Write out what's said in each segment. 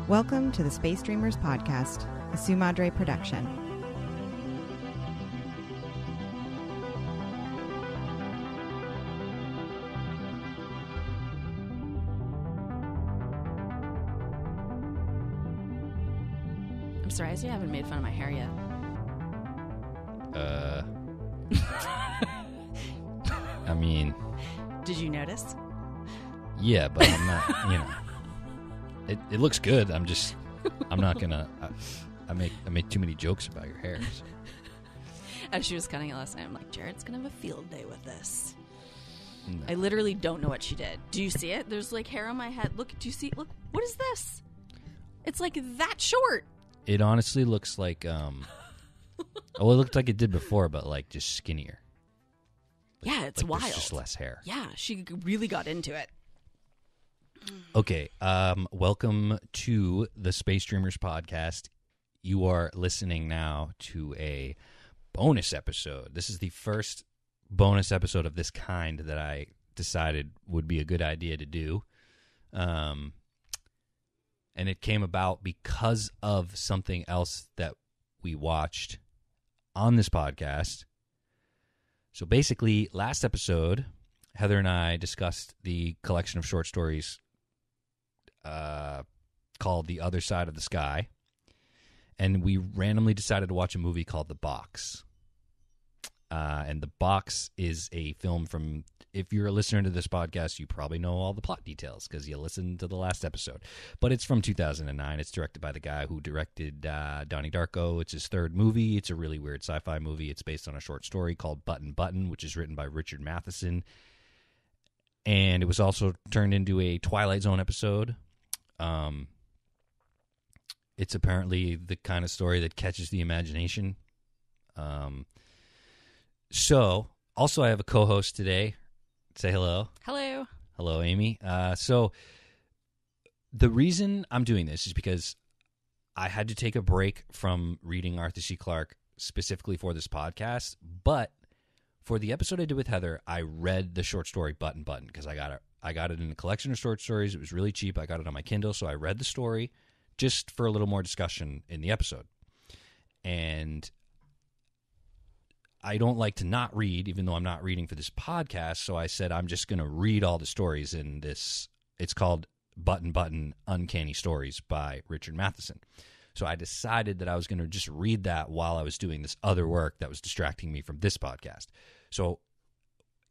Welcome to the Space Dreamers Podcast, a Su Madre production. I'm surprised you haven't made fun of my hair yet. I mean... Did you notice? Yeah, but I'm not, It looks good. I'm not gonna... I make too many jokes about your hair. So. As she was cutting it last night, I'm like, Jared's gonna have a field day with this. No. I literally don't know what she did. Do you see it? There's like hair on my head. Look, do you see? Look, what is this? It's like that short. It honestly looks like, it looked like it did before, but like just skinnier. Yeah, it's like wild. There's just less hair. Yeah, she really got into it. Okay, welcome to the Space Dreamers Podcast. You are listening now to a bonus episode. This is the first bonus episode of this kind that I decided would be a good idea to do. And it came about because of something else that we watched on this podcast. So basically, last episode, Heather and I discussed the collection of short stories called The Other Side of the Sky, and we randomly decided to watch a movie called The Box. And The Box is a film from, if you're a listener to this podcast, you probably know all the plot details because you listened to the last episode. But it's from 2009. It's directed by the guy who directed Donnie Darko. It's his third movie. It's a really weird sci-fi movie. It's based on a short story called Button Button, which is written by Richard Matheson. And it was also turned into a Twilight Zone episode. It's apparently the kind of story that catches the imagination. So, also I have a co-host today. Say hello. Hello. Hello, Amy. So, the reason I'm doing this is because I had to take a break from reading Arthur C. Clarke specifically for this podcast, but for the episode I did with Heather, I read the short story Button Button because I got it in a collection of short stories. It was really cheap. I got it on my Kindle, so I read the story just for a little more discussion in the episode. And I don't like to not read, even though I'm not reading for this podcast, so I said I'm just going to read all the stories in this. It's called Button Button, Uncanny Stories by Richard Matheson. So I decided that I was going to just read that while I was doing this other work that was distracting me from this podcast. So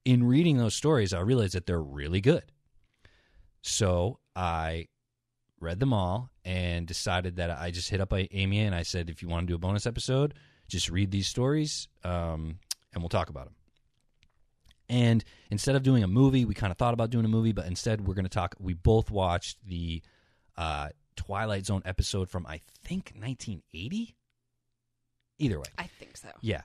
in reading those stories, I realized that they're really good. So I read them all and decided that I just hit up Amy and I said, if you want to do a bonus episode, just read these stories and we'll talk about them. And instead of doing a movie, we kind of thought about doing a movie, but instead we're going to talk. We both watched the Twilight Zone episode from, I think, 1980? Either way. I think so. Yeah.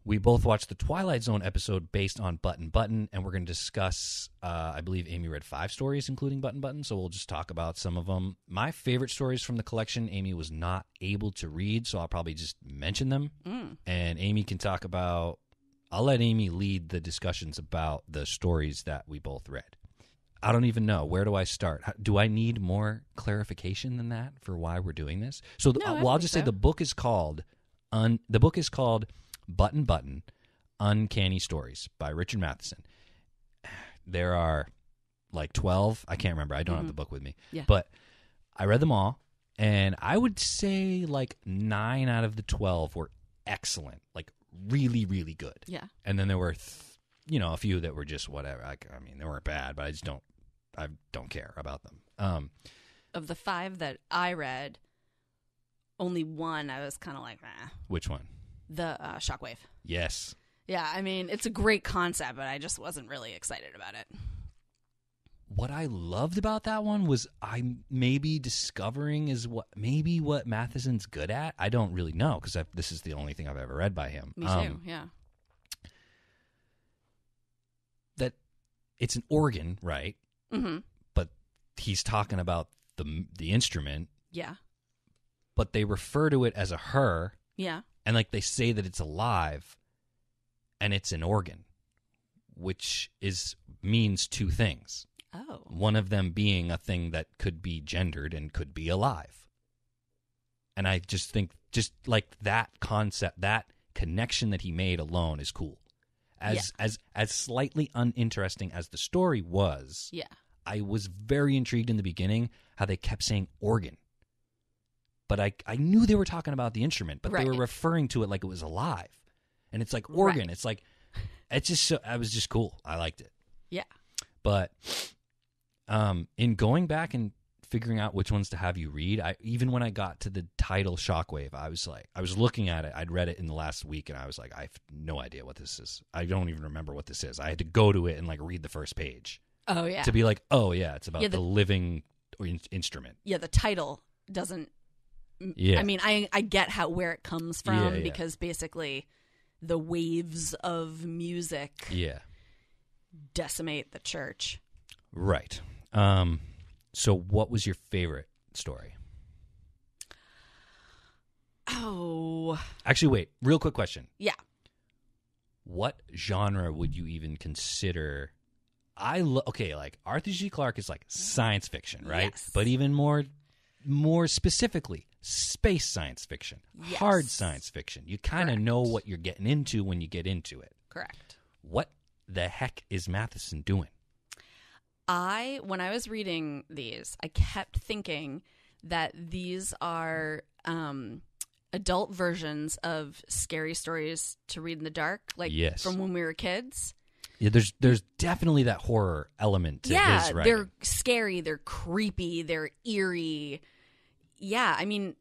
We both watched the Twilight Zone episode based on Button Button, and we're going to discuss, I believe Amy read 5 stories, including Button Button, so we'll just talk about some of them. My favorite stories from the collection, Amy was not able to read, so I'll probably just mention them. And Amy can talk about, I'll let Amy lead the discussions about the stories that we both read. I don't even know. Where do I start? Do I need more clarification than that for why we're doing this? So, I'll just say the book is called Button Button, Uncanny Stories by Richard Matheson. There are like 12. I can't remember. I don't have the book with me. Yeah. But I read them all, and I would say like 9 out of the 12 were excellent, like really, really good. Yeah. And then there were, a few that were just whatever. I mean, they weren't bad, but I don't care about them. Of the 5 that I read, only one I was kind of like, eh. Which one? The Shockwave. Yes. Yeah, I mean, it's a great concept, but I just wasn't really excited about it. What I loved about that one was I'm maybe discovering what Matheson's good at. I don't really know because this is the only thing I've ever read by him. Me too, yeah. That it's an organ, right? Mm-hmm. But he's talking about the instrument. Yeah. But they refer to it as a her. Yeah. And like they say that it's alive and it's an organ, which means 2 things. Oh. One of them being a thing that could be gendered and could be alive. And I just think just like that concept, that connection that he made alone is cool. As slightly uninteresting as the story was, I was very intrigued in the beginning how they kept saying organ. But I knew they were talking about the instrument, but they were referring to it like it was alive. And it's like organ. Right. It's like, it's just so, it was just cool. I liked it. Yeah. But in going back and figuring out which ones to have you read, even when I got to the title Shockwave, I was looking at it. I'd read it in the last week, and I was like, I have no idea what this is. I don't even remember what this is. I had to go to it and like read the first page. Oh yeah. To be like, oh yeah, it's about the living instrument. Yeah, the title doesn't. Yeah. I mean, I get where it comes from because basically the waves of music decimate the church. Right. So what was your favorite story? Oh. Actually, wait. Real quick question. Yeah. What genre would you even consider? Like Arthur C. Clarke is like science fiction, right? Yes. But even more specifically, space science fiction, hard science fiction. You kind of know what you're getting into when you get into it. Correct. What the heck is Matheson doing? When I was reading these, I kept thinking that these are adult versions of scary stories to read in the dark, like from when we were kids. Yeah, there's definitely that horror element to his writing. They're scary, they're creepy, they're eerie. Yeah, I mean,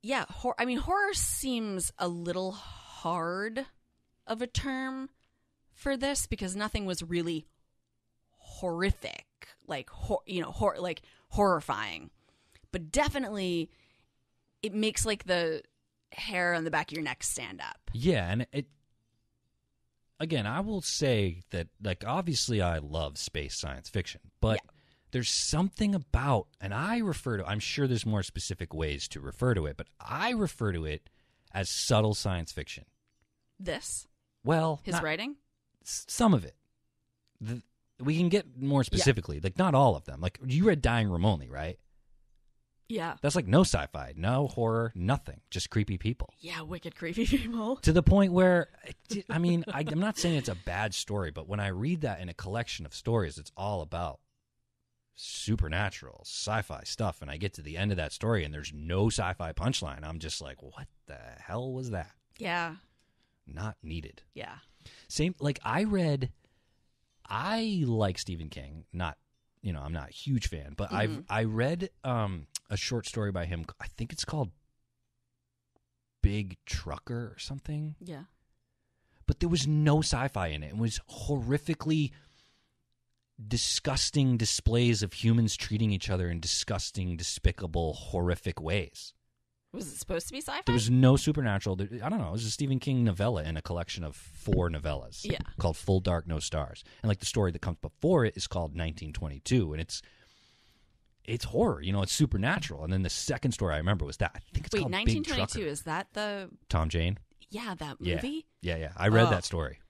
horror seems a little hard of a term for this because nothing was really horrific, like horrifying, but definitely it makes like the hair on the back of your neck stand up. Yeah, and it. Again, I will say that, like, obviously I love space science fiction, but there's something about, and I'm sure there's more specific ways to refer to it, but I refer to it as subtle science fiction. This? Well, his writing? Some of it. We can get more specifically, like, not all of them. Like, you read Dying Room Only, right? Yeah. That's like no sci-fi, no horror, nothing. Just creepy people. Yeah, wicked creepy people. To the point where, I mean, I'm not saying it's a bad story, but when I read that in a collection of stories, it's all about supernatural, sci-fi stuff, and I get to the end of that story and there's no sci-fi punchline. I'm just like, what the hell was that? Yeah. Not needed. Yeah. Same, like I like Stephen King, I'm not a huge fan, but I read a short story by him. I think it's called Big Trucker or something. Yeah. But there was no sci-fi in it. It was horrifically disgusting displays of humans treating each other in disgusting, despicable, horrific ways. Was it supposed to be sci-fi? There was no supernatural. I don't know. It was a Stephen King novella in a collection of 4 novellas. Yeah. Called Full Dark, No Stars. And like the story that comes before it is called 1922. And it's horror. It's supernatural. And then the second story I remember was that. I think it's called 1922. Big Trucker. Is that the Tom Jane? Yeah, that movie? Yeah. I read that story.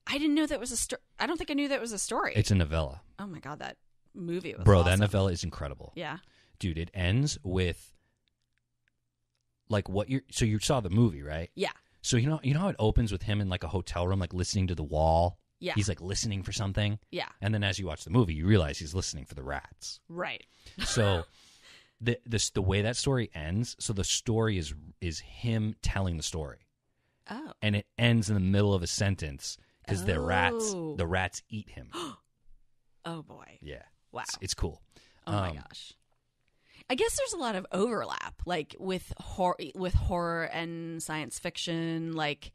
I didn't know that was a story. I don't think I knew that was a story. It's a novella. Oh my God, that movie was Bro, awesome. that novella is incredible. Yeah. Dude, it ends with like so you saw the movie, right? Yeah. So you know how it opens with him in like a hotel room, like listening to the wall? Yeah. He's like listening for something. Yeah. And then as you watch the movie, you realize he's listening for the rats. Right. So the way that story ends, so the story is him telling the story. Oh. And it ends in the middle of a sentence because the rats eat him. Oh boy. Yeah. Wow. It's cool. Oh my gosh. I guess there's a lot of overlap, like with horror and science fiction, like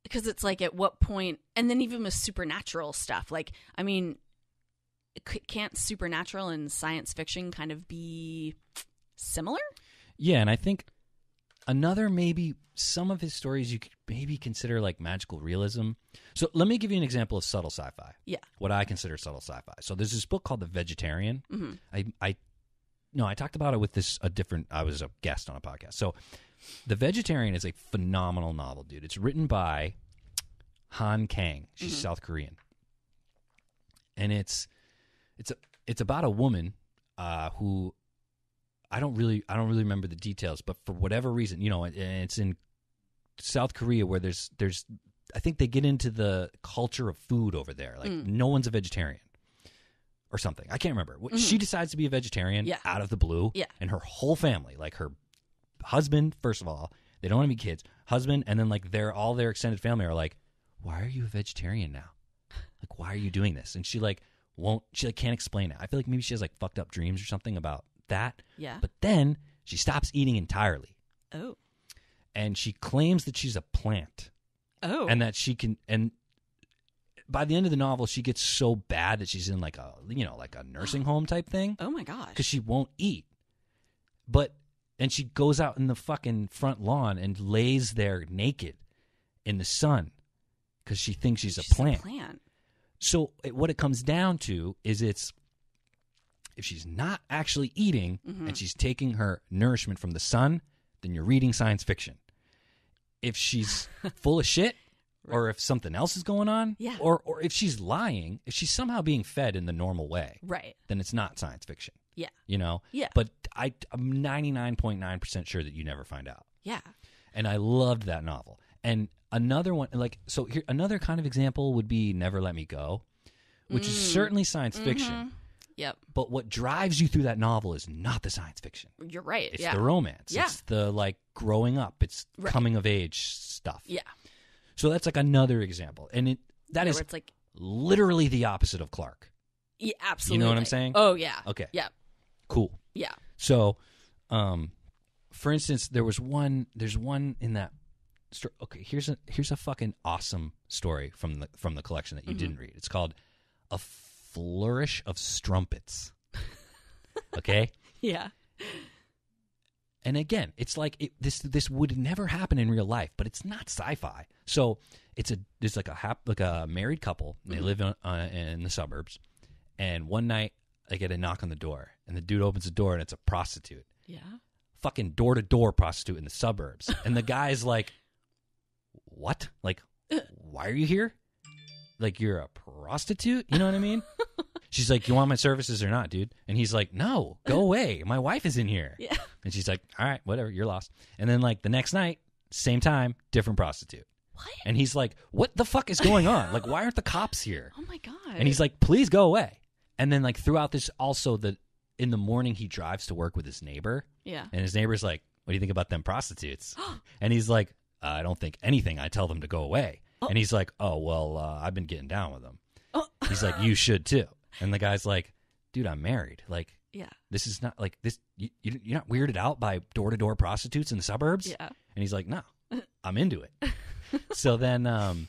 because it's like at what point, and then even with supernatural stuff, like I mean, can't supernatural and science fiction kind of be similar? Yeah, and I think another maybe some of his stories you could maybe consider like magical realism. So let me give you an example of subtle sci-fi. Yeah. What I consider subtle sci-fi. So there's this book called The Vegetarian. Mm-hmm. I talked about it with I was a guest on a podcast. So The Vegetarian is a phenomenal novel, dude. It's written by Han Kang. She's South Korean. and it's about a woman who I don't really remember the details, but for whatever reason, you know, and it's in South Korea where there's I think they get into the culture of food over there. Like no one's a vegetarian or something. I can't remember. She decides to be a vegetarian out of the blue, and her whole family, like her husband, first of all, they don't want to be kids, husband, and then like all their extended family are like, why are you a vegetarian now? Like, why are you doing this? And she can't explain it. I feel like maybe she has like fucked up dreams or something about that. Yeah. But then she stops eating entirely. Oh. And she claims that she's a plant. Oh. And that she can, and by the end of the novel, she gets so bad that she's in like a nursing home type thing. Oh my gosh. Because she won't eat. And she goes out in the fucking front lawn and lays there naked in the sun because she thinks she's a plant. So what it comes down to is if she's not actually eating and she's taking her nourishment from the sun, then you're reading science fiction. If she's full of shit, or if something else is going on, or if she's lying, if she's somehow being fed in the normal way, then it's not science fiction. Yeah. You know? Yeah. But I'm 99.9% sure that you never find out. Yeah. And I loved that novel. And another one, here, another kind of example would be Never Let Me Go, which is certainly science fiction. Yep. But what drives you through that novel is not the science fiction. You're right. It's the romance. Yeah. It's the like growing up. It's coming of age stuff. Yeah. So that's like another example. And that is it's like literally the opposite of Clark. Yeah, absolutely. You know what I'm saying? Oh, yeah. Okay. Yeah. Cool. Yeah. So, for instance, there's one in that story. Okay, here's a fucking awesome story from the collection that you didn't read. It's called A Flourish of Strumpets. Okay? Yeah. And again, it's like this would never happen in real life, but it's not sci-fi. So there's like a married couple. And they live in the suburbs, and one night they get a knock on the door, and the dude opens the door, and it's a prostitute. Yeah. Fucking door-to-door prostitute in the suburbs, and the guy's like, "What? Like, why are you here? Like, you're a prostitute? You know what I mean?" She's like, "You want my services or not, dude?" And he's like, "No, go away. My wife is in here." Yeah. And she's like, "All right, whatever, you're lost." And then like the next night, same time, different prostitute. What? And he's like, "What the fuck is going on? Like, why aren't the cops here?" Oh my God. And he's like, "Please go away." And then like throughout this, also in the morning he drives to work with his neighbor. Yeah. And his neighbor's like, "What do you think about them prostitutes?" And he's like, "I don't think anything. I tell them to go away." Oh. And he's like, "Oh, well, I've been getting down with them." Oh. He's like, "You should too." And the guy's like, "Dude, I'm married. Like, this is not like this. You're not weirded out by door-to-door prostitutes in the suburbs?" Yeah. And he's like, "No, I'm into it." So then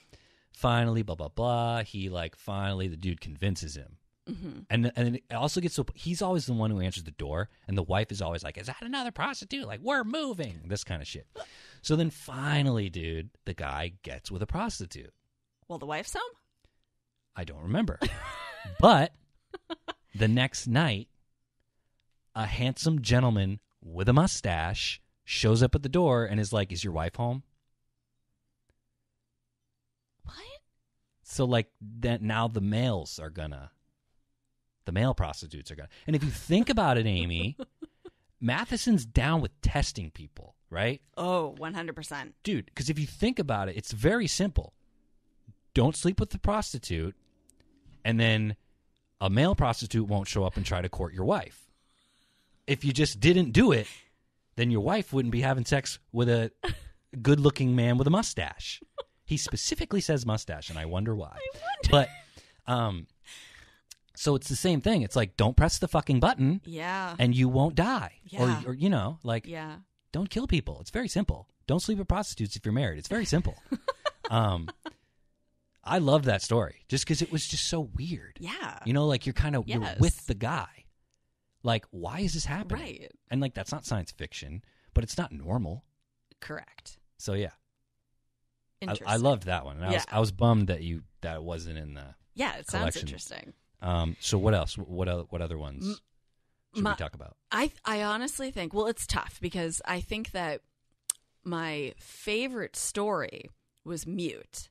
finally, blah, blah, blah. He finally the dude convinces him. Mm-hmm. And it also gets so he's always the one who answers the door, and the wife is always like, "Is that another prostitute? Like, we're moving." This kind of shit. So then finally, dude, the guy gets with a prostitute. Well, the wife's home? I don't remember. But the next night, a handsome gentleman with a mustache shows up at the door and is like, "Is your wife home?" What? So that now the male prostitutes are gonna. And if you think about it, Amy, Matheson's down with testing people, right? Oh, 100%. Dude, because if you think about it, it's very simple. Don't sleep with the prostitute, and then a male prostitute won't show up and try to court your wife. If you just didn't do it, then your wife wouldn't be having sex with a good-looking man with a mustache. He specifically says mustache, and I wonder why. But, so it's the same thing. It's like, don't press the fucking button, and you won't die. Yeah. Or don't kill people. It's very simple. Don't sleep with prostitutes if you're married. It's very simple. I love that story just because it was just so weird. Yeah. You know, like you're with the guy. Like, why is this happening? Right. And like, that's not science fiction, but it's not normal. Correct. So yeah. Interesting. I loved that one. And I was bummed that it wasn't in the it sounds interesting. So what else? What other ones should we talk about? I honestly think, well, it's tough because I think that my favorite story was Mute,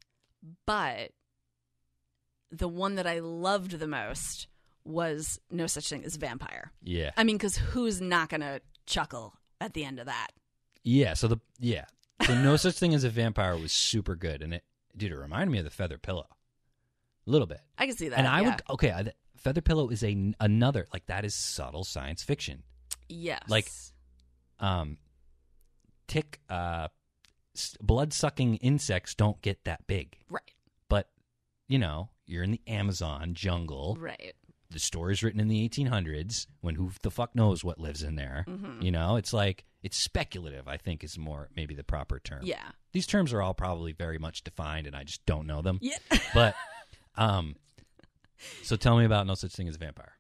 but the one that I loved the most was No Such Thing as Vampire. Yeah. I mean, because who's not going to chuckle at the end of that? Yeah. So No Such Thing as a Vampire was super good, and it reminded me of the Feather Pillow a little bit. I can see that. And Feather Pillow is another, like, that is subtle science fiction. Yes. Like, blood-sucking insects don't get that big. Right. But, you're in the Amazon jungle. Right. The story's written in the 1800s, when who the fuck knows what lives in there. Mm-hmm. It's like, it's speculative, I think, is more maybe the proper term. Yeah. These terms are all probably very much defined, and I just don't know them. Yeah. But, so tell me about No Such Thing as a Vampire.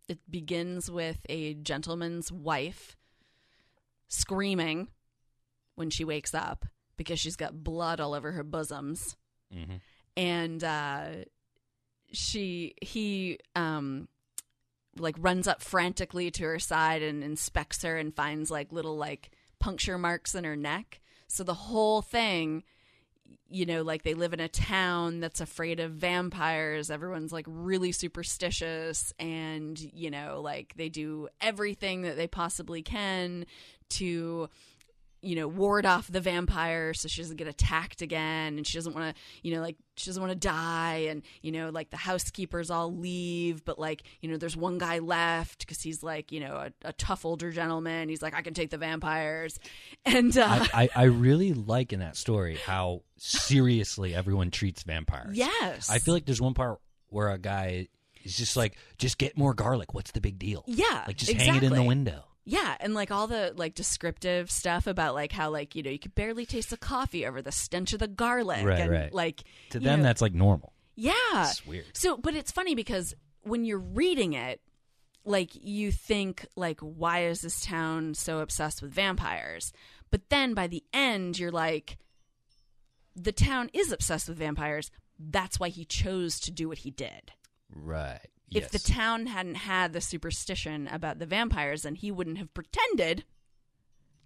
It begins with a gentleman's wife screaming when she wakes up because she's got blood all over her bosoms. Mm-hmm. And he like runs up frantically to her side and inspects her and finds like little like puncture marks in her neck. So the whole thing, like they live in a town that's afraid of vampires. Everyone's like really superstitious, and like they do everything that they possibly can to ward off the vampire so she doesn't get attacked again, and she doesn't want to, she doesn't want to die, and like the housekeepers all leave, but like there's one guy left because he's like a tough older gentleman. He's like, I can take the vampires, and I really like in that story how seriously everyone treats vampires. Yes, I feel like there's one part where a guy is just like, just get more garlic. What's the big deal? Yeah, like just hang it in the window. Yeah, and like all the like descriptive stuff about like how like you could barely taste the coffee over the stench of the garlic, right, and right. like to them that's like normal. Yeah, it's weird. So, but it's funny because when you're reading it, like you think like, why is this town so obsessed with vampires? But then by the end, you're like, the town is obsessed with vampires. That's why he chose to do what he did. Right. If the town hadn't had the superstition about the vampires, then he wouldn't have pretended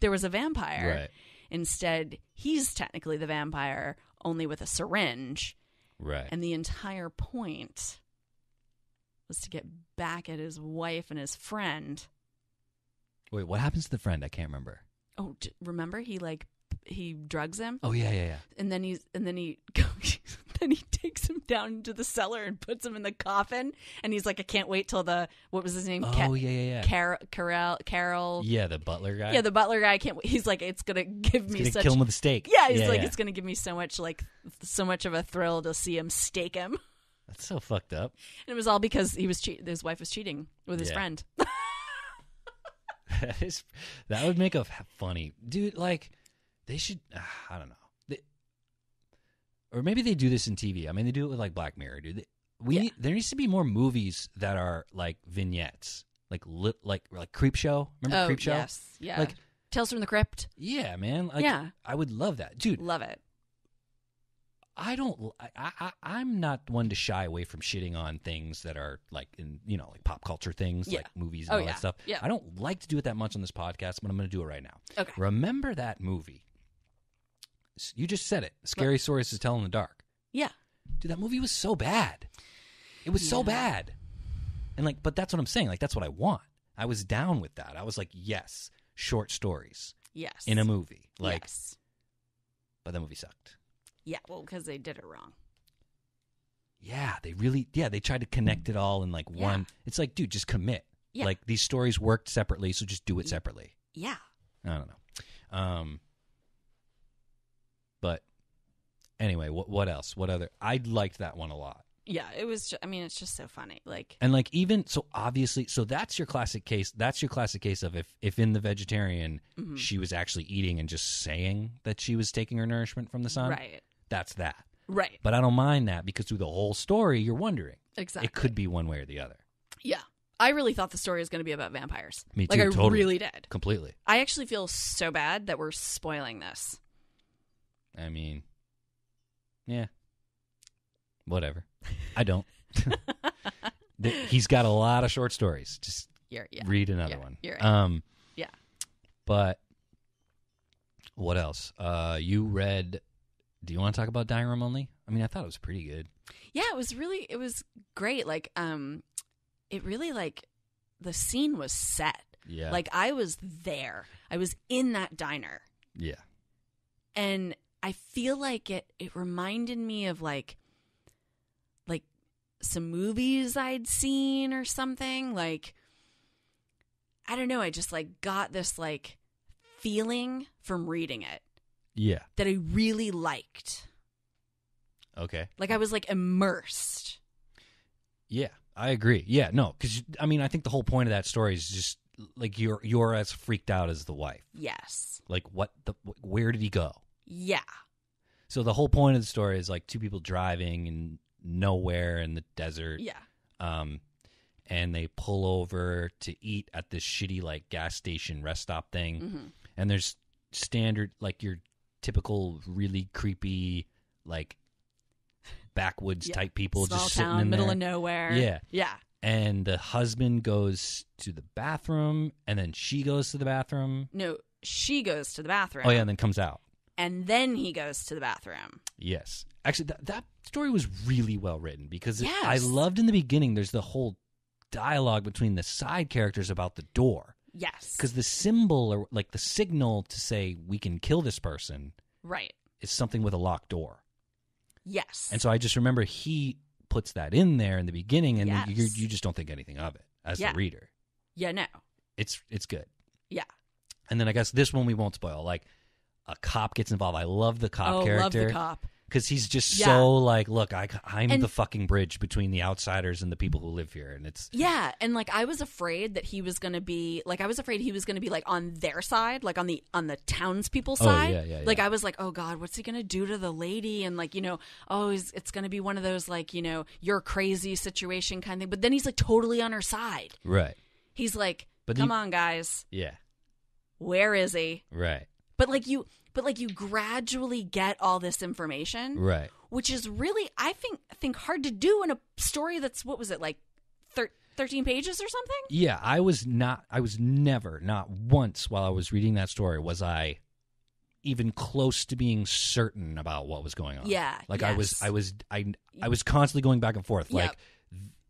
there was a vampire. Right. Instead, he's technically the vampire, only with a syringe. Right. And the entire point was to get back at his wife and his friend. Wait, what happens to the friend? I can't remember. Oh, remember he drugs him? Oh yeah. And then he then he takes him down into the cellar and puts him in the coffin. And he's like, I can't wait till what was his name? Oh yeah. Carol. Yeah, the butler guy. Yeah, the butler guy. I can't wait. He's like, it's gonna give me such. Kill him with a steak. Yeah, he's like, it's gonna give me so much of a thrill to see him stake him. That's so fucked up. And it was all because his wife was cheating with his friend. That would make a funny dude. Like, they should. I don't know. Or maybe they do this in TV. I mean, they do it with like Black Mirror, dude. There needs to be more movies that are like vignettes, like Creep Show. Remember Creep Show? Yes, yeah. Like Tales from the Crypt. Yeah, man. Like, yeah, I would love that, dude. Love it. I'm not one to shy away from shitting on things that are like in like pop culture things, like movies and all that stuff. Yeah. I don't like to do it that much on this podcast, but I'm going to do it right now. Okay. Remember that movie? You just said it. Scary Stories to Tell in the Dark. Yeah. Dude, that movie was so bad. It was so bad. And but that's what I'm saying. Like, that's what I want. I was down with that. I was like, yes, short stories. Yes. In a movie. Yes. But the movie sucked. Yeah, well, because they did it wrong. Yeah, they tried to connect it all in like one. It's like, dude, just commit. Yeah. Like, these stories worked separately, so just do it separately. Yeah. I don't know. But anyway, what else? What other? I liked that one a lot. Yeah, it was. It's just so funny. And even so, obviously, so that's your classic case. That's your classic case of if in The Vegetarian she was actually eating and just saying that she was taking her nourishment from the sun. Right. That's that. Right. But I don't mind that because through the whole story, you're wondering. Exactly. It could be one way or the other. Yeah. I really thought the story was going to be about vampires. Me too. I totally. really did. Completely. I actually feel so bad that we're spoiling this. I mean, yeah. Whatever. I don't. He's got a lot of short stories. Just read another one. You're right. But what else? You read Do you want to talk about Dining Room Only? I mean, I thought it was pretty good. Yeah, it was great. Like, it really, like, the scene was set. Yeah. Like, I was there. I was in that diner. Yeah. And I feel like it reminded me of, like some movies I'd seen or something. Like, I don't know. I just, like, got this, like, feeling from reading it. Yeah. That I really liked. Okay. Like, I was, like, immersed. Yeah, I agree. Yeah, no, because, I mean, I think the whole point of that story is just, like, you're as freaked out as the wife. Yes. Like, where did he go? Yeah. So the whole point of the story is, like, two people driving and nowhere in the desert. Yeah. And they pull over to eat at this shitty, like, gas station rest stop thing. Mm-hmm. And there's standard, like, your typical really creepy, like, backwoods type people Small just town, sitting in middle there. of nowhere. Yeah. Yeah. And the husband goes to the bathroom, and then she goes to the bathroom. No, she goes to the bathroom. Oh, yeah, and then comes out. And then he goes to the bathroom. Yes. Actually, that story was really well written because Yes. I loved in the beginning, there's the whole dialogue between the side characters about the door. Yes. Because the symbol, or like the signal to say we can kill this person, Right. is something with a locked door. Yes. And so I just remember he puts that in there in the beginning, and then Yes. you just don't think anything of it as Yeah. the reader. Yeah, no. It's good. Yeah. And then I guess this one we won't spoil. Like, a cop gets involved. I love the cop character. Love the cop. Because he's just Yeah. so like, look, I'm And- the fucking bridge between the outsiders and the people who live here. And it's... Yeah, and like I was afraid that he was going to be like on their side, like on the townspeople's side. Yeah. Like I was like, oh God, what's he going to do to the lady? And like, it's going to be one of those like, you're crazy situation kind of thing. But then he's like totally on her side. Right. He's like, But come on, guys. Yeah. Where is he? Right. But you gradually get all this information. Right. Which is really, I think hard to do in a story that's, what was it, like 13 pages or something? Yeah, I was never, not once while I was reading that story, was I even close to being certain about what was going on. Yeah. Like yes. I was constantly going back and forth. Yep. Like,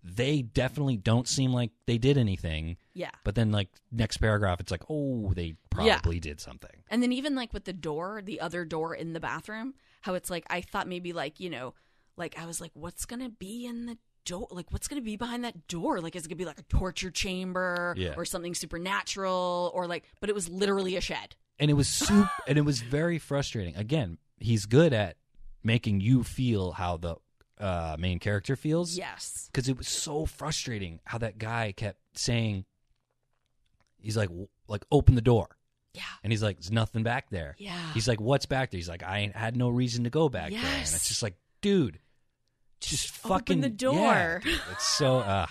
they definitely don't seem like they did anything. Yeah. But then, like, next paragraph, it's like, oh, they probably did something. And then even like with the other door in the bathroom, how it's like, I thought maybe like, like I was like, what's going to be in the door? Like, what's going to be behind that door? Like, is it going to be like a torture chamber or something supernatural or like, but it was literally a shed. And it was and it was very frustrating. Again, he's good at making you feel how the main character feels. Yes. Because it was so frustrating how that guy kept saying, he's like, open the door. Yeah. And he's like, there's nothing back there. Yeah. He's like, what's back there? He's like, I had no reason to go back there. And it's just like, dude, just fucking open the door. Yeah, dude. It's so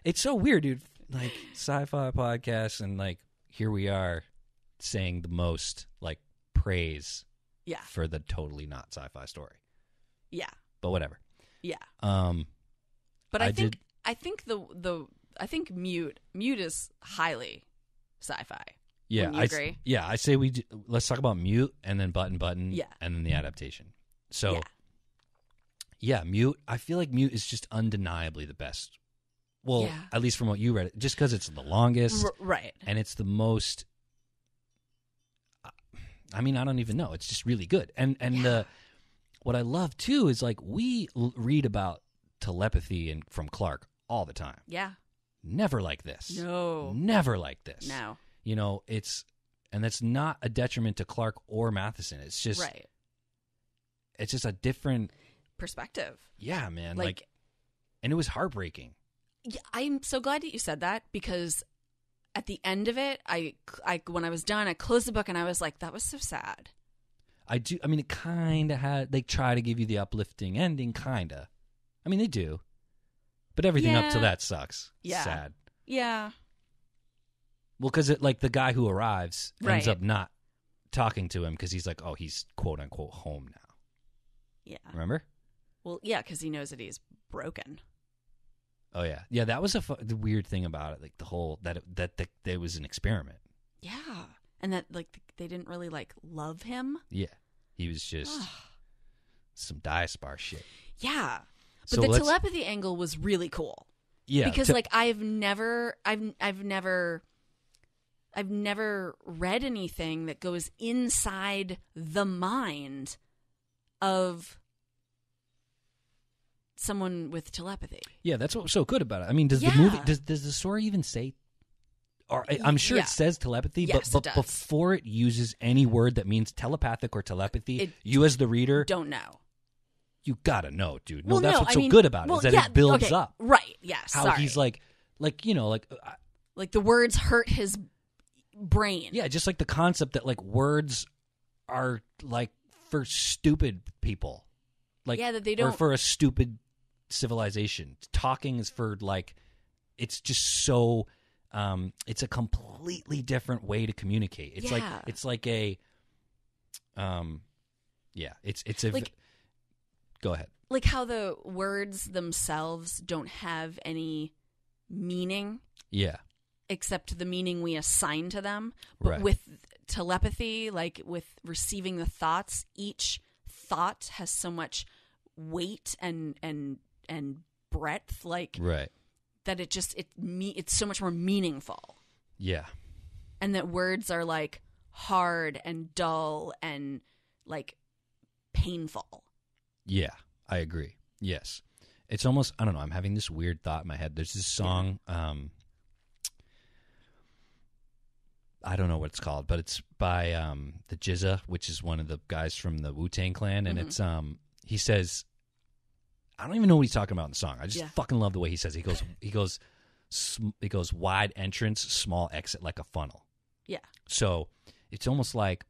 it's so weird, dude. Like, sci-fi podcasts, and like, here we are saying the most like praise for the totally not sci-fi story. Yeah. But whatever. Yeah. But I think Mute is highly sci-fi. Yeah, Wouldn't you agree? Yeah, I say let's talk about Mute and then Button, and then the adaptation. So, yeah, Mute. I feel like Mute is just undeniably the best. Well, at least from what you read, just because it's the longest, right? And it's the most. I mean, I don't even know. It's just really good, and what I love too is like we read about telepathy from Clark all the time. Yeah. Never like this. No. Never like this. No. And that's not a detriment to Clark or Matheson. It's just right. It's just a different perspective. Yeah, man. Like, and it was heartbreaking. Yeah, I'm so glad that you said that, because at the end of it, I when I was done, I closed the book and I was like, that was so sad. I mean, it kind of had. They try to give you the uplifting ending, kind of. I mean, they do. But everything up to that sucks. Yeah. Sad. Yeah. Well, because the guy who arrives ends up not talking to him because he's like, oh, he's quote unquote home now. Yeah. Remember? Well, yeah, because he knows that he's broken. Oh yeah, yeah. That was the weird thing about it, like the whole that it was an experiment. Yeah, and that like they didn't really like love him. Yeah. He was just some Diaspar shit. Yeah. But So the let's- telepathy angle was really cool. Yeah, Because like I've never read anything that goes inside the mind of someone with telepathy. yeah, that's what was so good about it. I mean, does the Yeah. movie does the story even say? Or I'm sure Yeah. it says telepathy, Yes, but it does. before it uses any word that means telepathic or telepathy, you as the reader Don't know. you gotta know, dude. No, Well, that's no, what's I so mean, good about it well, is that yeah, it builds okay, up. Right? Yes. How sorry. he's like the words hurt his brain. yeah, just like the concept that like words are like for stupid people, like Yeah, that they or don't- for a stupid civilization. Talking is for like it's just so it's a completely different way to communicate. It's like Yeah. it's like a yeah, it's a Like- go ahead. Like how the words themselves don't have any meaning Yeah. except the meaning we assign to them. But Right. with telepathy, like with receiving the thoughts, each thought has so much weight and breadth, like Right. that it's so much more meaningful. Yeah. And that words are like hard and dull and like painful. Yeah, I agree. Yes. It's almost, I don't know, I'm having this weird thought in my head. There's this song, I don't know what it's called, but it's by the Jizza, which is one of the guys from the Wu-Tang Clan. And it's, he says, I don't even know what he's talking about in the song. I just fucking love the way he says it. He goes, wide entrance, small exit like a funnel. Yeah. So it's almost like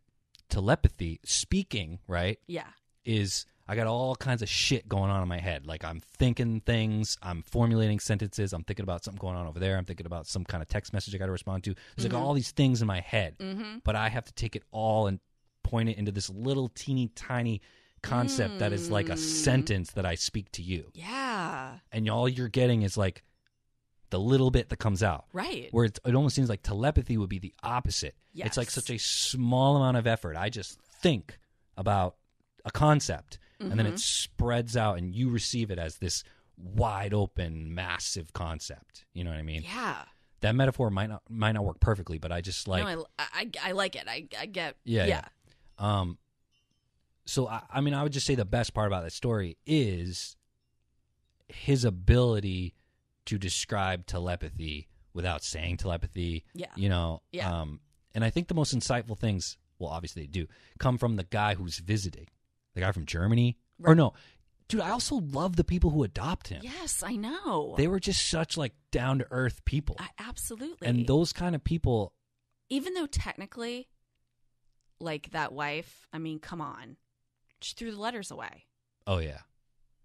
telepathy, speaking, right? Yeah. Is I got all kinds of shit going on in my head. Like I'm thinking things, I'm formulating sentences, I'm thinking about something going on over there, I'm thinking about some kind of text message I got to respond to. There's like all these things in my head, but I have to take it all and point it into this little teeny tiny concept that is like a sentence that I speak to you. Yeah. And all you're getting is like the little bit that comes out. Right. Where it almost seems like telepathy would be the opposite. Yes. It's like such a small amount of effort. I just think about a concept, and then it spreads out, and you receive it as this wide open, massive concept. You know what I mean? Yeah. That metaphor might not work perfectly, but I just like No, I like it. I get. yeah. So I mean, I would just say the best part about that story is his ability to describe telepathy without saying telepathy. Yeah. You know. Yeah. And I think the most insightful things, well, obviously they do, come from the guy who's visiting, the guy from Germany. Right. Or no, dude, I also love the people who adopt him. Yes, I know. They were just such like down to earth people, Absolutely. and those kind of people. Even though technically, like that wife, I mean, come on, she threw the letters away. Oh yeah,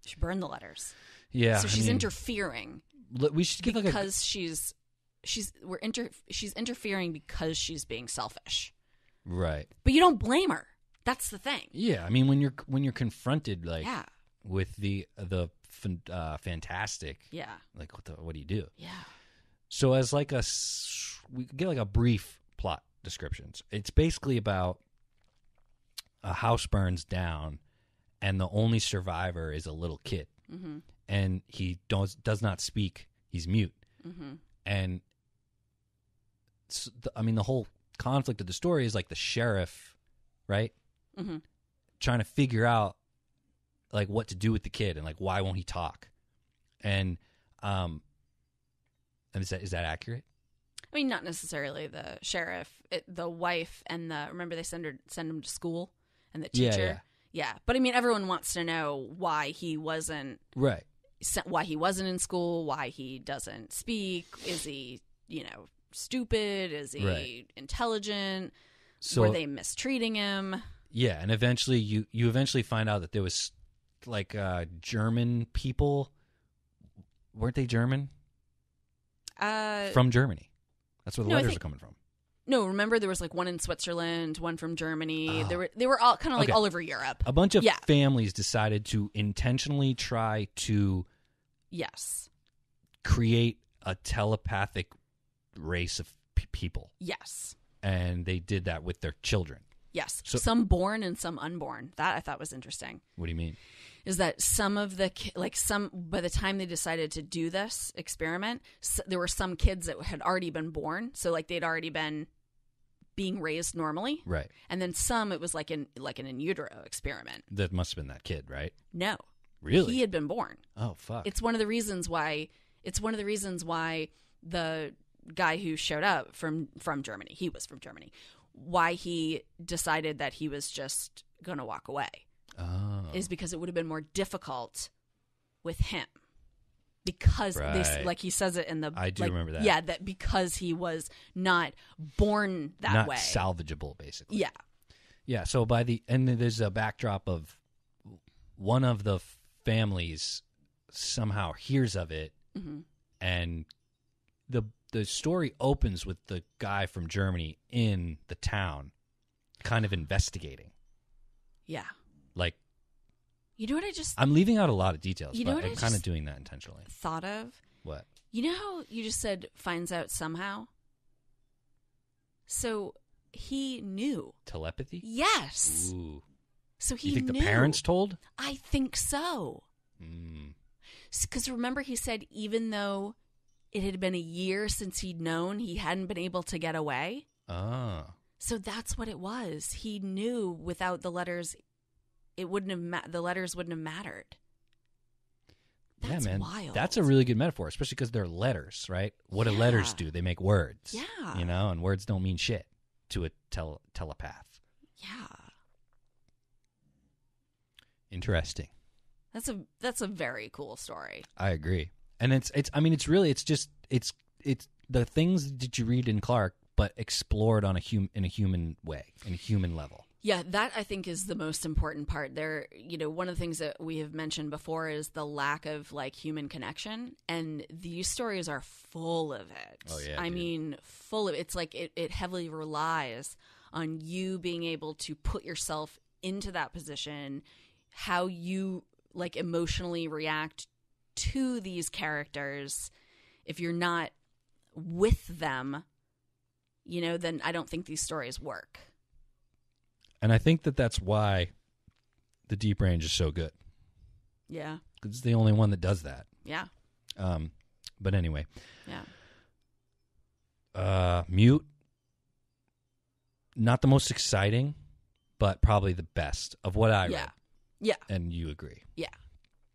She burned the letters. yeah. So I she's mean, interfering We should give like a because she's interfering because she's being selfish. right. But you don't blame her. That's the thing. Yeah, I mean when you're confronted like Yeah. with the fantastic, Yeah. like what do you do? Yeah. So as like we get like a brief plot descriptions. It's basically about a house burns down, and the only survivor is a little kid, and he does not speak. He's mute, and I mean the whole conflict of the story is like the sheriff, right? Trying to figure out like what to do with the kid and like why won't he talk, and is that accurate? I mean, not necessarily the sheriff, the wife, and remember they send him to school, and the teacher. Yeah. But I mean, everyone wants to know why he wasn't Right. Why he wasn't in school, why he doesn't speak. Is he, stupid? Is he intelligent? So Were they mistreating him? yeah, and eventually you eventually find out that there was like German people. Weren't they German? From Germany. That's where the letters are coming from. No, remember there was like one in Switzerland, one from Germany. They were all kind of like all over Europe. A bunch of families decided to intentionally try to create a telepathic race of people. Yes. And they did that with their children. Yes. So, some born and some unborn. That I thought was interesting. what do you mean? Is that some of the, by the time they decided to do this experiment, there were some kids that had already been born. So like they'd already been being raised normally. Right. And then some, it was like an in utero experiment. That must have been that kid, right? No. Really? He had been born. Oh, fuck. It's one of the reasons why the guy who showed up from Germany, he was from Germany, why he decided that he was just going to walk away. Oh. Is because it would have been more difficult with him. Because they, like he says it in the... I do remember that. Yeah, that because he was not born that way. Not salvageable, basically. Yeah. Yeah, so and there's a backdrop of one of the families somehow hears of it, and the story opens with the guy from Germany in the town kind of investigating. Yeah. Like, you know what I just... I'm leaving out a lot of details, you know but what I'm kind of doing that intentionally. Thought of? What? You know how you just said finds out somehow? So he knew. Telepathy? Yes. Ooh. So he You think knew. the parents told? I think so. Mm. Because remember he said even though it had been a year since he'd known, he hadn't been able to get away. Ah. So that's what it was. He knew without the letters, it wouldn't have the letters wouldn't have mattered. That's yeah, man. wild. That's a really good metaphor, especially because they're letters, right? What do letters do? They make words. Yeah. You know, and words don't mean shit to a telepath. Yeah. Interesting. That's a very cool story. I agree. And it's the things that you read in Clark, but explored on in a human way, in a human level. Yeah, that I think is the most important part. There, one of the things that we have mentioned before is the lack of like human connection, and these stories are full of it. Oh yeah, I dude. mean, full of it's like it heavily relies on you being able to put yourself into that position, how you like emotionally react to these characters. If you're not with them, then I don't think these stories work. And I think that's why the Deep Range is so good. Yeah. It's the only one that does that. Yeah. But anyway. Yeah. Mute. Not the most exciting, but probably the best of what I read. Yeah. And you agree. Yeah.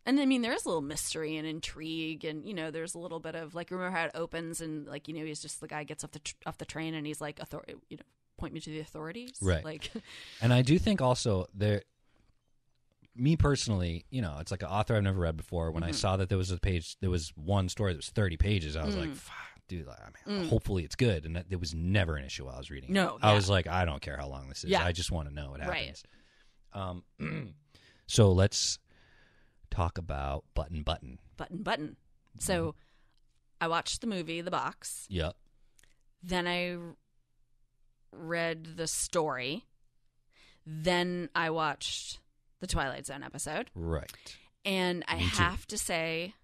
And I mean, there's a little mystery and intrigue, and there's a little bit of like, remember how it opens, and like he's just the guy gets off the train, and he's like, point me to the authorities, right? Like, and I do think also me personally, it's like an author I've never read before. When I saw that there was one story that was 30 pages, I was like, fuck, dude, hopefully it's good, and there was never an issue while I was reading. No, I was like, I don't care how long this is. Yeah. I just want to know what happens. Right. So let's talk about Button. So I watched the movie, The Box. Yep. Then I read the story. Then I watched the Twilight Zone episode. Right. And I have to say,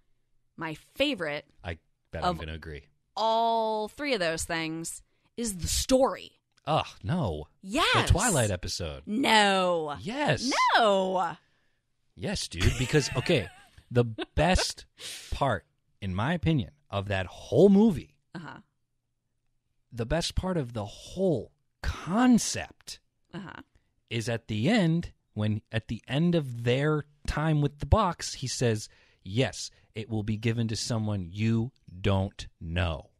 my favorite, I bet I'm going to agree, all three of those things is the story. Oh, no. Yes. The Twilight episode. No. Yes. No. Yes, dude, because, okay, the best part, in my opinion, of that whole movie, the best part of the whole concept is at the end, when at the end of their time with the box, he says, yes, it will be given to someone you don't know.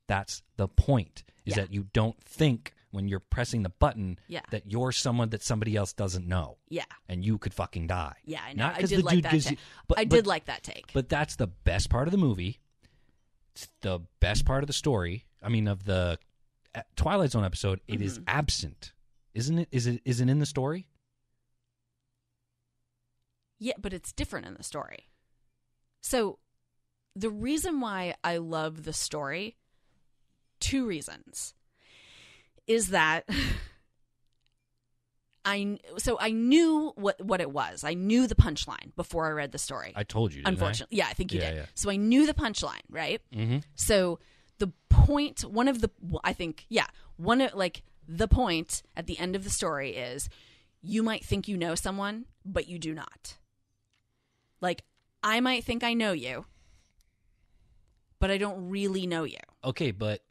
That's the point, is that you don't think when you're pressing the button that you're someone that somebody else doesn't know. Yeah. And you could fucking die. Yeah, I know. Not I did like that take. I did like that take. But that's the best part of the movie. It's the best part of the story. I mean, of the Twilight Zone episode, it is absent. Isn't it? Is it in the story? Yeah, but it's different in the story. So the reason why I love the story, two reasons, is that I knew what it was. I knew the punchline before I read the story. I told you, didn't unfortunately. Yeah, I think you did. Yeah. So I knew the punchline, right? Mm-hmm. So the point, the point at the end of the story is you might think you know someone, but you do not. Like, I might think I know you, but I don't really know you. Okay, but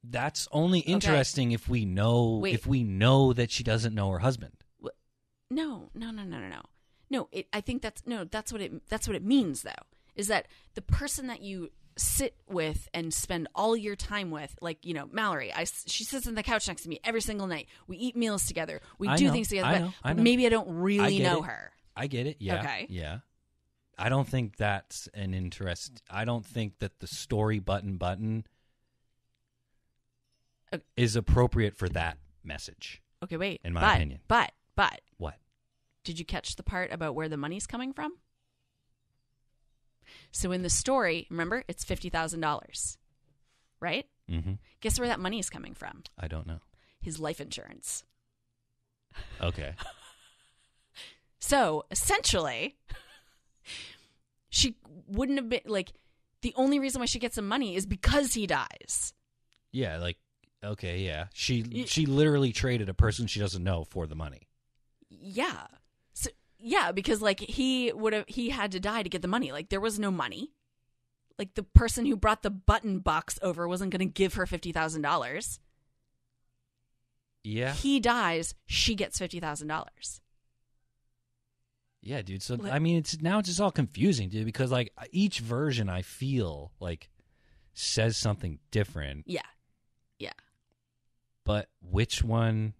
that's only interesting if we know that she doesn't know her husband. No. No, I think that's what it means though. Is that the person that you sit with and spend all your time with, like, you know, Mallory, she sits on the couch next to me every single night. We eat meals together. We do things together. I know. Maybe I don't really know her. I get it. Yeah. Okay. Yeah. I don't think that's an interest. I don't think that the story button is appropriate for that message. Okay, wait. In my opinion. But. What? Did you catch the part about where the money's coming from? So in the story, remember, it's $50,000, right? Mm-hmm. Guess where that money is coming from? I don't know. His life insurance. Okay. So essentially, she wouldn't have been like, the only reason why she gets some money is because he dies. Yeah, like, okay, yeah. She literally traded a person she doesn't know for the money. Yeah. So yeah, because like he had to die to get the money. Like there was no money. Like the person who brought the button box over wasn't going to give her $50,000. Yeah. He dies, she gets $50,000. Yeah, dude. So I mean, it's just all confusing, dude, because like each version I feel like says something different. Yeah. But which one?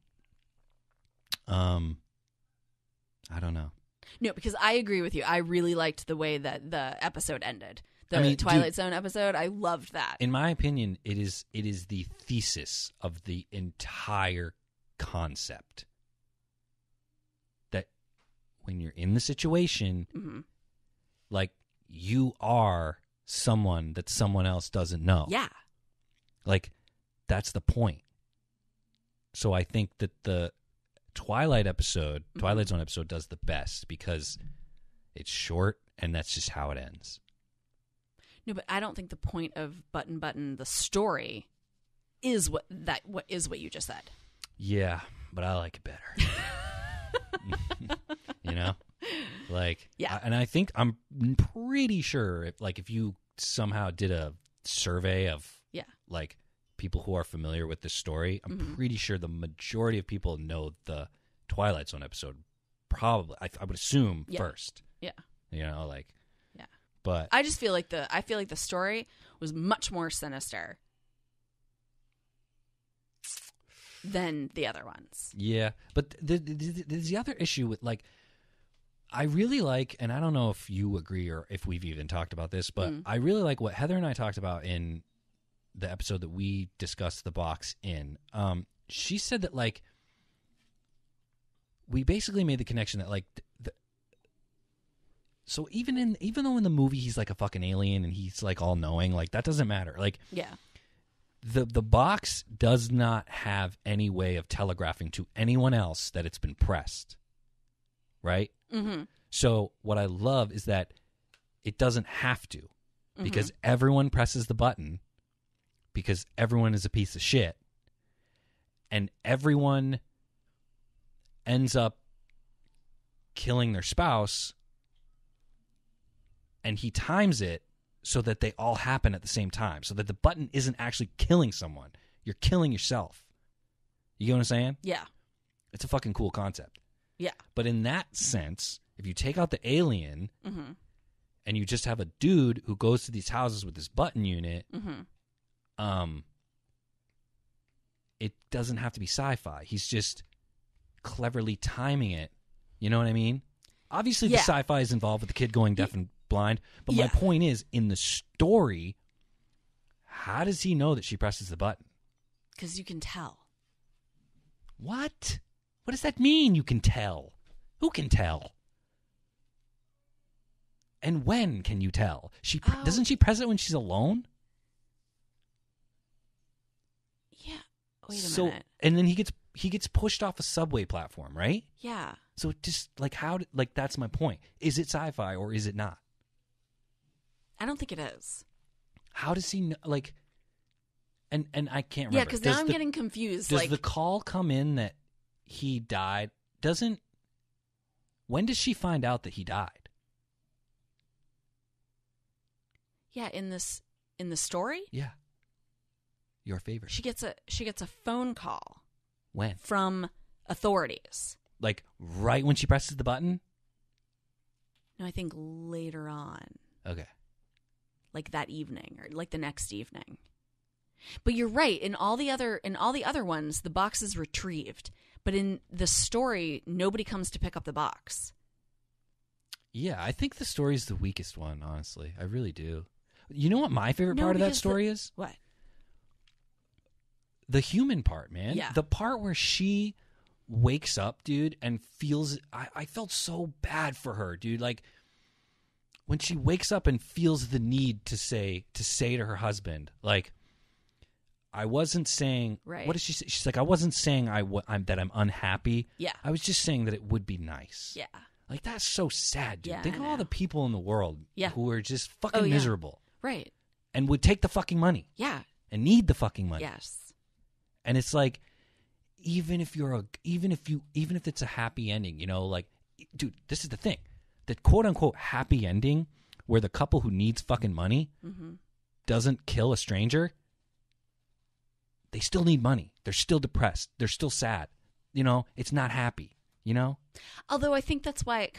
I don't know. No, because I agree with you. I really liked the way that the episode ended. The Twilight Zone episode, I loved that. In my opinion, it is the thesis of the entire concept. That when you're in the situation, mm-hmm. like you are someone that someone else doesn't know. Yeah. Like that's the point. So I think that the Twilight Zone episode does the best because it's short and that's just how it ends. No, but I don't think the point of Button, the story, is what you just said. Yeah, but I like it better. You know? Like, yeah. And I think I'm pretty sure if you somehow did a survey of like people who are familiar with this story, I'm mm-hmm. pretty sure the majority of people know the Twilight Zone episode. Probably, I would assume first. Yeah. You know, like. Yeah. But I just feel like the story was much more sinister than the other ones. Yeah, but there's the other issue with like. I really like, and I don't know if you agree or if we've even talked about this, but I really like what Heather and I talked about in the episode that we discussed the box in. She said that like we basically made the connection that like so even though in the movie he's like a fucking alien and he's like all knowing, like that doesn't matter. Like the box does not have any way of telegraphing to anyone else that it's been pressed. Right? Mm-hmm. So what I love is that it doesn't have to, because everyone presses the button, because everyone is a piece of shit, and everyone ends up killing their spouse, and he times it so that they all happen at the same time, so that the button isn't actually killing someone. You're killing yourself. You get what I'm saying? Yeah. It's a fucking cool concept. Yeah. But in that sense, if you take out the alien and you just have a dude who goes to these houses with this button unit, it doesn't have to be sci-fi. He's just cleverly timing it. You know what I mean? Obviously, the sci-fi is involved with the kid going deaf and blind. But my point is, in the story, how does he know that she presses the button? Because you can tell. What? What does that mean, you can tell? Who can tell? And when can you tell? Doesn't she press it when she's alone? Yeah. Wait a minute. And then he gets pushed off a subway platform, right? Yeah. So just like that's my point. Is it sci-fi or is it not? I don't think it is. How does he know, like? And I can't remember. Yeah, because now I'm getting confused. Does the call come in that he died? When does she find out that he died? Yeah, in the story? Yeah. Your favorite. She gets a phone call. When? From authorities. Like right when she presses the button? No, I think later on. Okay. Like that evening or like the next evening. But you're right. In all the other ones, the box is retrieved. But in the story, nobody comes to pick up the box. Yeah, I think the story's the weakest one, honestly. I really do. You know what my favorite part of that story is? What? The human part, man. Yeah. The part where she wakes up, dude, and feels... I felt so bad for her, dude. Like, when she wakes up and feels the need to say to her husband, like, I wasn't saying... Right. What does she say? She's like, I wasn't saying that I'm unhappy. Yeah. I was just saying that it would be nice. Yeah. Like, that's so sad, dude. Yeah, Think I of all know. the people in the world who are just fucking Oh, yeah. miserable. Right. And would take the fucking money. Yeah. And need the fucking money. Yes. And it's like, even if it's a happy ending, you know, like, dude, this is the thing. The quote unquote happy ending where the couple who needs fucking money doesn't kill a stranger, they still need money. They're still depressed. They're still sad. You know, it's not happy, you know? Although I think that's why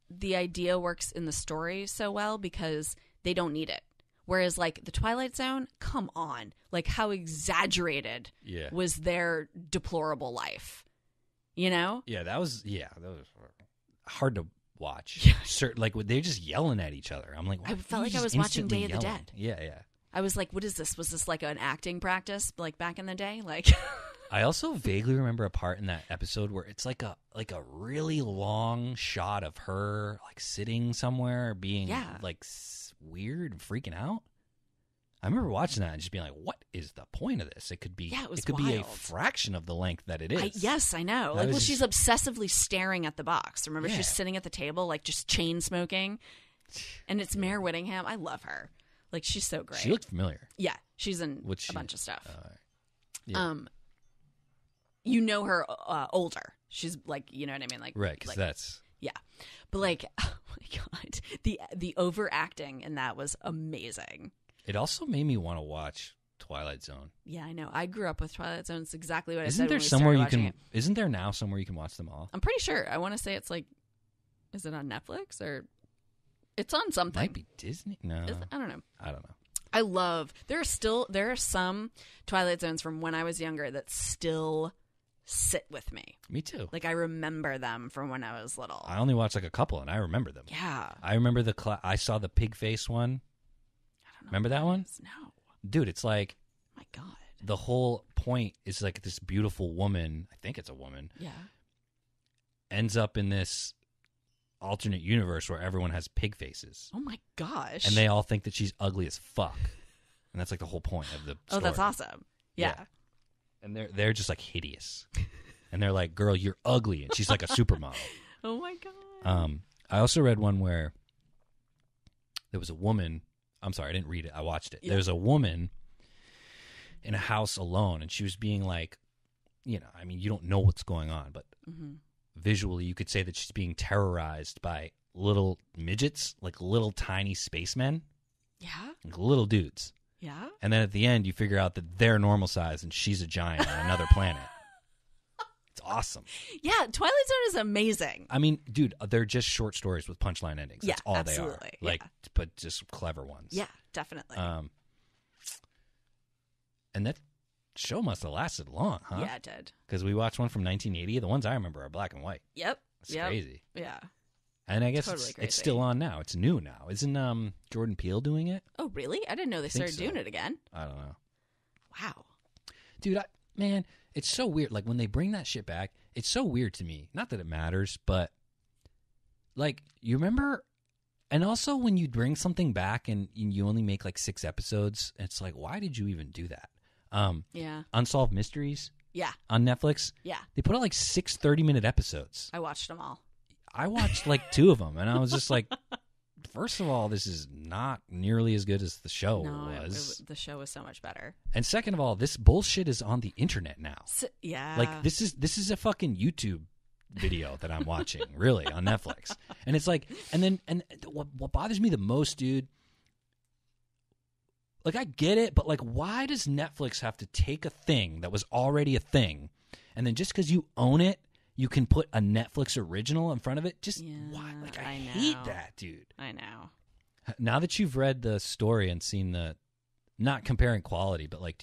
the idea works in the story so well because they don't need it. Whereas, like, the Twilight Zone, come on. Like, how exaggerated was their deplorable life? You know? Yeah, that was hard to watch. Yeah. Like, they're just yelling at each other. I'm like, I felt like I was watching Day of the Dead. Yeah, yeah. I was like, what is this? Was this like an acting practice, like, back in the day? Like... I also vaguely remember a part in that episode where it's like a really long shot of her like sitting somewhere being like weird and freaking out. I remember watching that and just being like, "What is the point of this?" It could be it could wild. be a fraction of the length that it is. Yes, I know. Like, well, she's obsessively staring at the box. Remember, she's sitting at the table, like just chain smoking, and it's Mare Whittingham. I love her. Like, she's so great. She looked familiar. Yeah, she's in a bunch of stuff. Yeah. You know her older. She's like, you know what I mean? Like, right, because that's... Yeah. But like, oh my God, the overacting in that was amazing. It also made me want to watch Twilight Zone. Yeah, I know. I grew up with Twilight Zone. It's exactly what I Isn't said there when we somewhere started you watching can? it. Isn't there now somewhere you can watch them all? I'm pretty sure. I want to say it's like, is it on Netflix or it's on something? Might be Disney. No, I don't know. I don't know. I love. There are some Twilight Zones from when I was younger that still sit with me. Me too. Like, I remember them from when I was little. I only watched like a couple, and I remember them. Yeah. I remember I saw the pig face one. I don't know. Remember that one? No. Dude, it's like... My God. The whole point is like this beautiful woman, I think it's a woman, ends up in this alternate universe where everyone has pig faces. Oh my gosh. And they all think that she's ugly as fuck. And that's like the whole point of the story. Oh, that's awesome. Yeah. And they're just like hideous. And they're like, girl, you're ugly. And she's like a supermodel. Oh my God. I also read one where there was a woman. I'm sorry, I didn't read it. I watched it. Yeah. There's a woman in a house alone, and she was being like, you know, I mean, you don't know what's going on, but visually you could say that she's being terrorized by little midgets, like little tiny spacemen. Yeah. Like little dudes. Yeah. And then at the end, you figure out that they're normal size and she's a giant on another planet. It's awesome. Yeah, Twilight Zone is amazing. I mean, dude, they're just short stories with punchline endings. That's all absolutely. They are. Like, but just clever ones. Yeah, definitely. And that show must have lasted long, huh? Yeah, it did. Because we watched one from 1980. The ones I remember are black and white. Yep. It's crazy. Yeah. And I guess Totally it's still on now. It's new now. Isn't Jordan Peele doing it? Oh, really? I didn't know they started doing it again. I don't know. Wow. Dude, man, it's so weird. Like, when they bring that shit back, it's so weird to me. Not that it matters, but, like, you remember... And also, when you bring something back and you only make, like, 6 episodes, it's like, why did you even do that? Yeah. Unsolved Mysteries. Yeah. On Netflix. Yeah. They put out, like, 6 30-minute episodes. I watched them all. I watched, like, 2 of them, and I was just like, first of all, this is not nearly as good as the show was. The show was so much better. And second of all, this bullshit is on the internet now. Yeah. Like, this is a fucking YouTube video that I'm watching, really, on Netflix. And it's like, and what bothers me the most, dude, like, I get it, but, like, why does Netflix have to take a thing that was already a thing, and then just because you own it, you can put a Netflix original in front of it? Just why? Like, I hate that, dude. I know. Now that you've read the story and seen not comparing quality, but, like,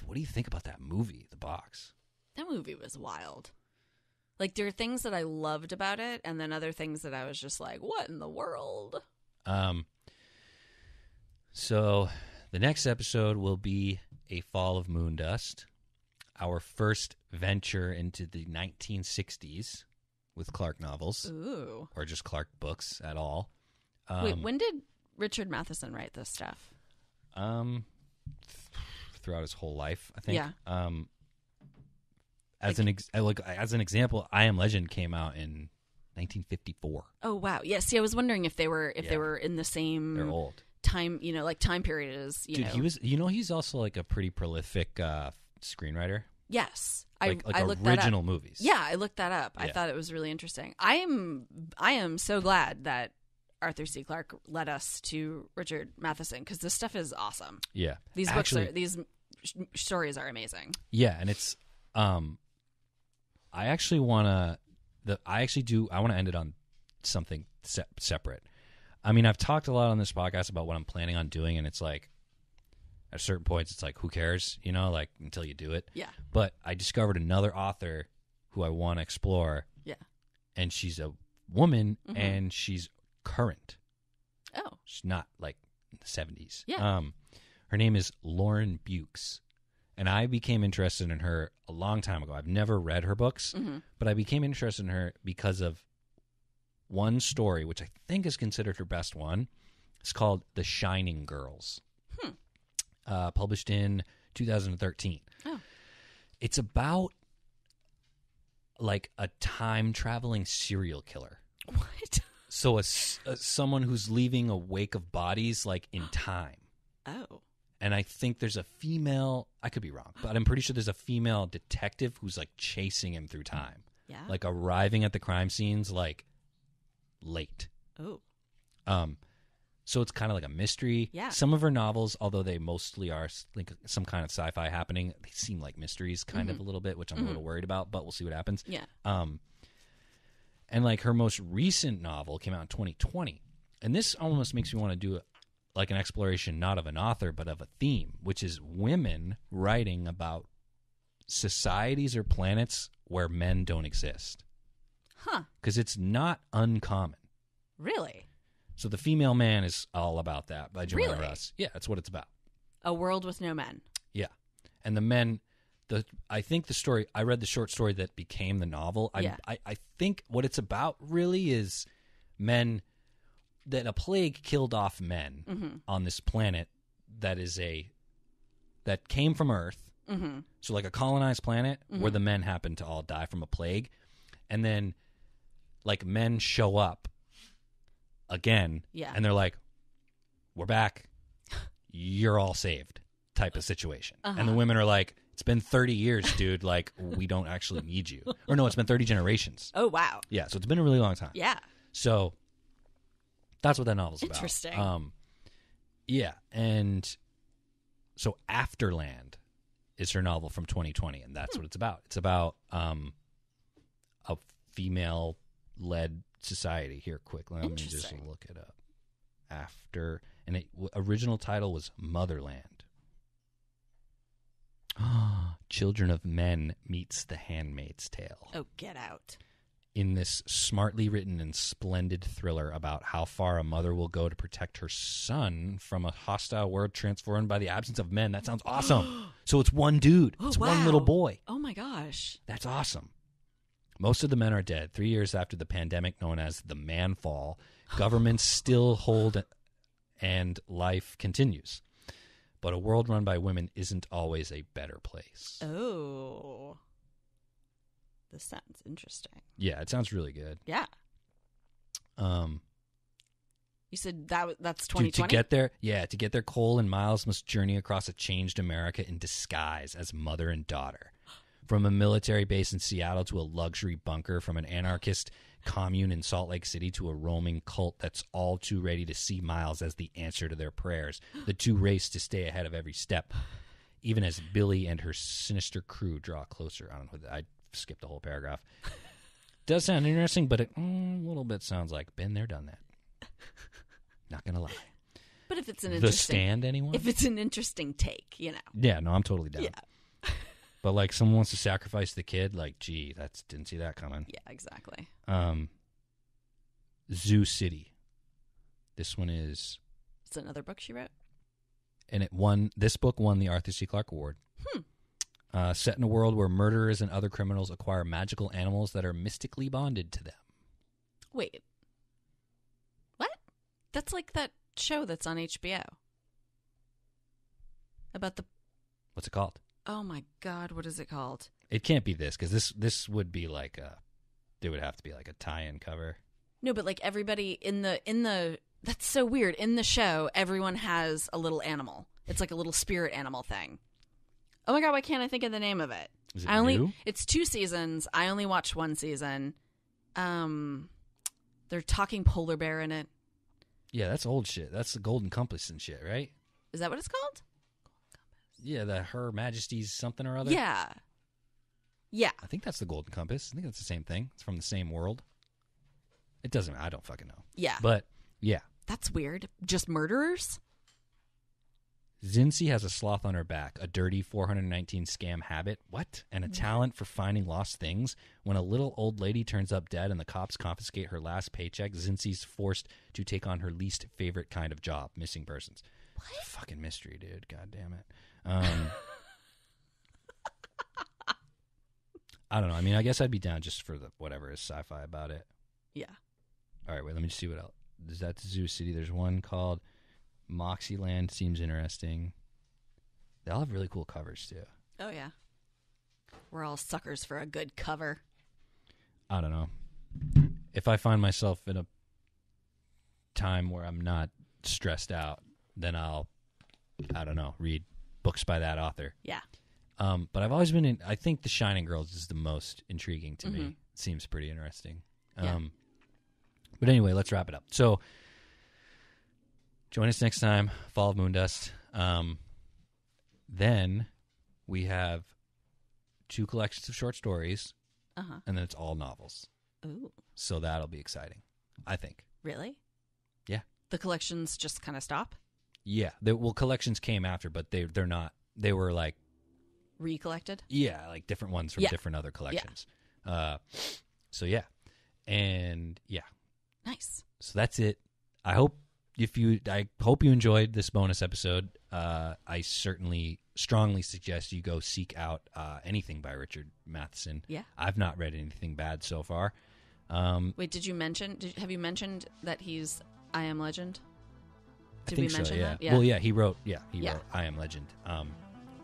what do you think about that movie, The Box? That movie was wild. Like, there are things that I loved about it, and then other things that I was just like, what in the world? So the next episode will be A Fall of Moondust, our first venture into the 1960s with Clark novels. Ooh. Or just Clark books at all. Wait, when did Richard Matheson write this stuff? Throughout his whole life, I think. Yeah. As an example, I Am Legend came out in 1954. Oh wow! Yeah. See, I was wondering if they were in the same. They're old. Time, like time period as Dude, he's also like a pretty prolific screenwriter. Yes, I looked original that up. Movies. Yeah, I looked that up. Yeah. I thought it was really interesting. I am so glad that Arthur C. Clarke led us to Richard Matheson, because this stuff is awesome. Yeah, these stories are amazing. Yeah, and it's I want to end it on something separate. I mean, I've talked a lot on this podcast about what I'm planning on doing, and it's like, at certain points, it's like, who cares, like, until you do it. Yeah. But I discovered another author who I want to explore. Yeah. And she's a woman, and she's current. Oh. She's not, like, in the 70s. Yeah. Her name is Lauren Bukes. And I became interested in her a long time ago. I've never read her books, but I became interested in her because of one story, which I think is considered her best one. It's called The Shining Girls, published in 2013. Oh. It's about, like, a time-traveling serial killer. What? So someone who's leaving a wake of bodies, like, in time. Oh. And I think there's a female, I could be wrong, but I'm pretty sure there's a female detective who's, like, chasing him through time. Yeah. Like, arriving at the crime scenes, like, late. Oh. So it's kind of like a mystery. Yeah. Some of her novels, although they mostly are like some kind of sci-fi happening, they seem like mysteries kind of a little bit, which I'm a little worried about, but we'll see what happens. Yeah. And like her most recent novel came out in 2020. And this almost makes me want to do like an exploration not of an author, but of a theme, which is women writing about societies or planets where men don't exist. Huh. Because it's not uncommon. Really? So The Female Man is all about that by Joanna Really? Russ. Yeah, that's what it's about. A world with no men. Yeah. And the men, I think the story, I read the short story that became the novel. Yeah. I think what it's about really is men, that a plague killed off men on this planet that came from Earth. Mm-hmm. So like a colonized planet where the men happen to all die from a plague. And then like men show up again, and they're like, we're back, you're all saved type of situation. And the women are like, it's been 30 years, dude, like we don't actually need you. Or no, it's been 30 generations. Oh wow. Yeah, so it's been a really long time. Yeah. So that's what that novel's about. Interesting. Yeah, and so Afterland is her novel from 2020, and that's what it's about. It's about a female-led society. Here, quick, let me just look it up. Original title was Motherland. Children of Men meets The Handmaid's Tale. Oh, get out. In this smartly written and splendid thriller about how far a mother will go to protect her son from a hostile world transformed by the absence of men. That sounds awesome. So it's one dude. Oh, it's wow. one little boy. Oh, my gosh. That's awesome. Most of the men are dead. 3 years after the pandemic known as the manfall, governments still hold and life continues. But a world run by women isn't always a better place. Oh. This sounds interesting. Yeah, it sounds really good. Yeah. You said that's 2020? To get there, Cole and Miles must journey across a changed America in disguise as mother and daughter. From a military base in Seattle to a luxury bunker, from an anarchist commune in Salt Lake City to a roaming cult that's all too ready to see Miles as the answer to their prayers. The two race to stay ahead of every step, even as Billy and her sinister crew draw closer. I don't know. I skipped the whole paragraph. Does sound interesting, but a little bit sounds like been there, done that. Not going to lie. But if it's an The interesting... Stand, anyone? If it's an interesting take, you know. Yeah, no, I'm totally down. Yeah. But, like, someone wants to sacrifice the kid, like, gee, didn't see that coming. Yeah, exactly. Zoo City. This one is... It's another book she wrote? And this book won the Arthur C. Clarke Award. Set in a world where murderers and other criminals acquire magical animals that are mystically bonded to them. Wait. What? That's like that show that's on HBO. About the... What's it called? Oh my God, what is it called? It can't be this, because this would be like there would have to be like a tie-in cover. No, but like everybody in the that's so weird. In the show, everyone has a little animal. It's like a little spirit animal thing. Oh my God, why can't I think of the name of it? Is it new? It's 2 seasons. I only watched 1 season. They're talking polar bear in it. Yeah, that's old shit. That's the Golden Compass and shit, right? Is that what it's called? Yeah, the Her Majesty's something or other. Yeah. Yeah. I think that's the Golden Compass. I think that's the same thing. It's from the same world. It doesn't. I don't fucking know. Yeah. But yeah, that's weird. Just murderers? Zinzi has a sloth on her back, a dirty 419 scam habit, and a talent for finding lost things. When a little old lady turns up dead and the cops confiscate her last paycheck, Zinzi's forced to take on her least favorite kind of job, missing persons. What? It's a fucking mystery, dude. God damn it. I don't know. I mean, I guess I'd be down just for the whatever is sci-fi about it. Yeah. All right, wait, let me just see what else. Is that Zoo City? There's one called Moxieland. Seems interesting. They all have really cool covers, too. Oh, yeah. We're all suckers for a good cover. I don't know. If I find myself in a time where I'm not stressed out, then I'll, I don't know, read books by that author. Yeah. But I've always been I think The Shining Girls is the most intriguing to me. It seems pretty interesting. Yeah. But anyway, let's wrap it up. So join us next time, Fall of Moondust. Then we have 2 collections of short stories, and then it's all novels. Ooh. So that'll be exciting, I think. Really? Yeah. The collections just kind of stop? Yeah. Collections came after, but they're not. They were like recollected? Yeah, like different ones from different other collections. Yeah. So yeah. And yeah. Nice. So that's it. I hope you enjoyed this bonus episode. I certainly strongly suggest you go seek out anything by Richard Matheson. Yeah. I've not read anything bad so far. Wait, have you mentioned that he's I Am Legend? Did we mention that? Yeah. Well, yeah, he wrote I Am Legend,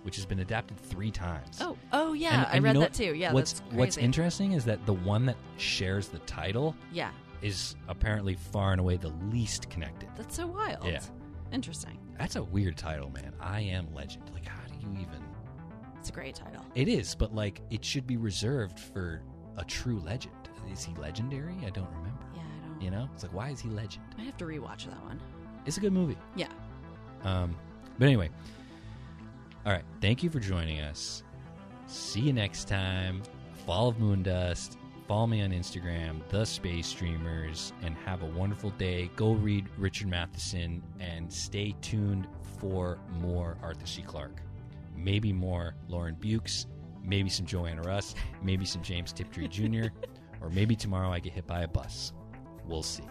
which has been adapted 3 times. Oh yeah, I read that too. Yeah, what's that's crazy. What's interesting is that the one that shares the title is apparently far and away the least connected. That's so wild. Yeah. Interesting. That's a weird title, man. I Am Legend. Like, how do you even... It's a great title. It is, but like, it should be reserved for a true legend. Is he legendary? I don't remember. Yeah, I don't... You know? It's like, why is he legend? I have to rewatch that one. It's a good movie. Yeah. But anyway. All right. Thank you for joining us. See you next time. Fall of Moondust. Follow me on Instagram, The Space Streamers, and have a wonderful day. Go read Richard Matheson and stay tuned for more Arthur C. Clarke. Maybe more Lauren Bukes, maybe some Joanna Russ, maybe some James Tiptree Jr., or maybe tomorrow I get hit by a bus. We'll see.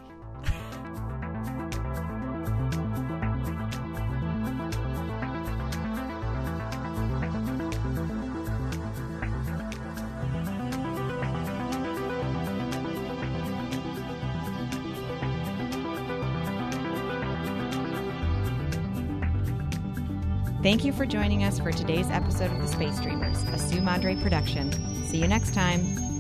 Thank you for joining us for today's episode of The Space Dreamers, a Sue Madre production. See you next time.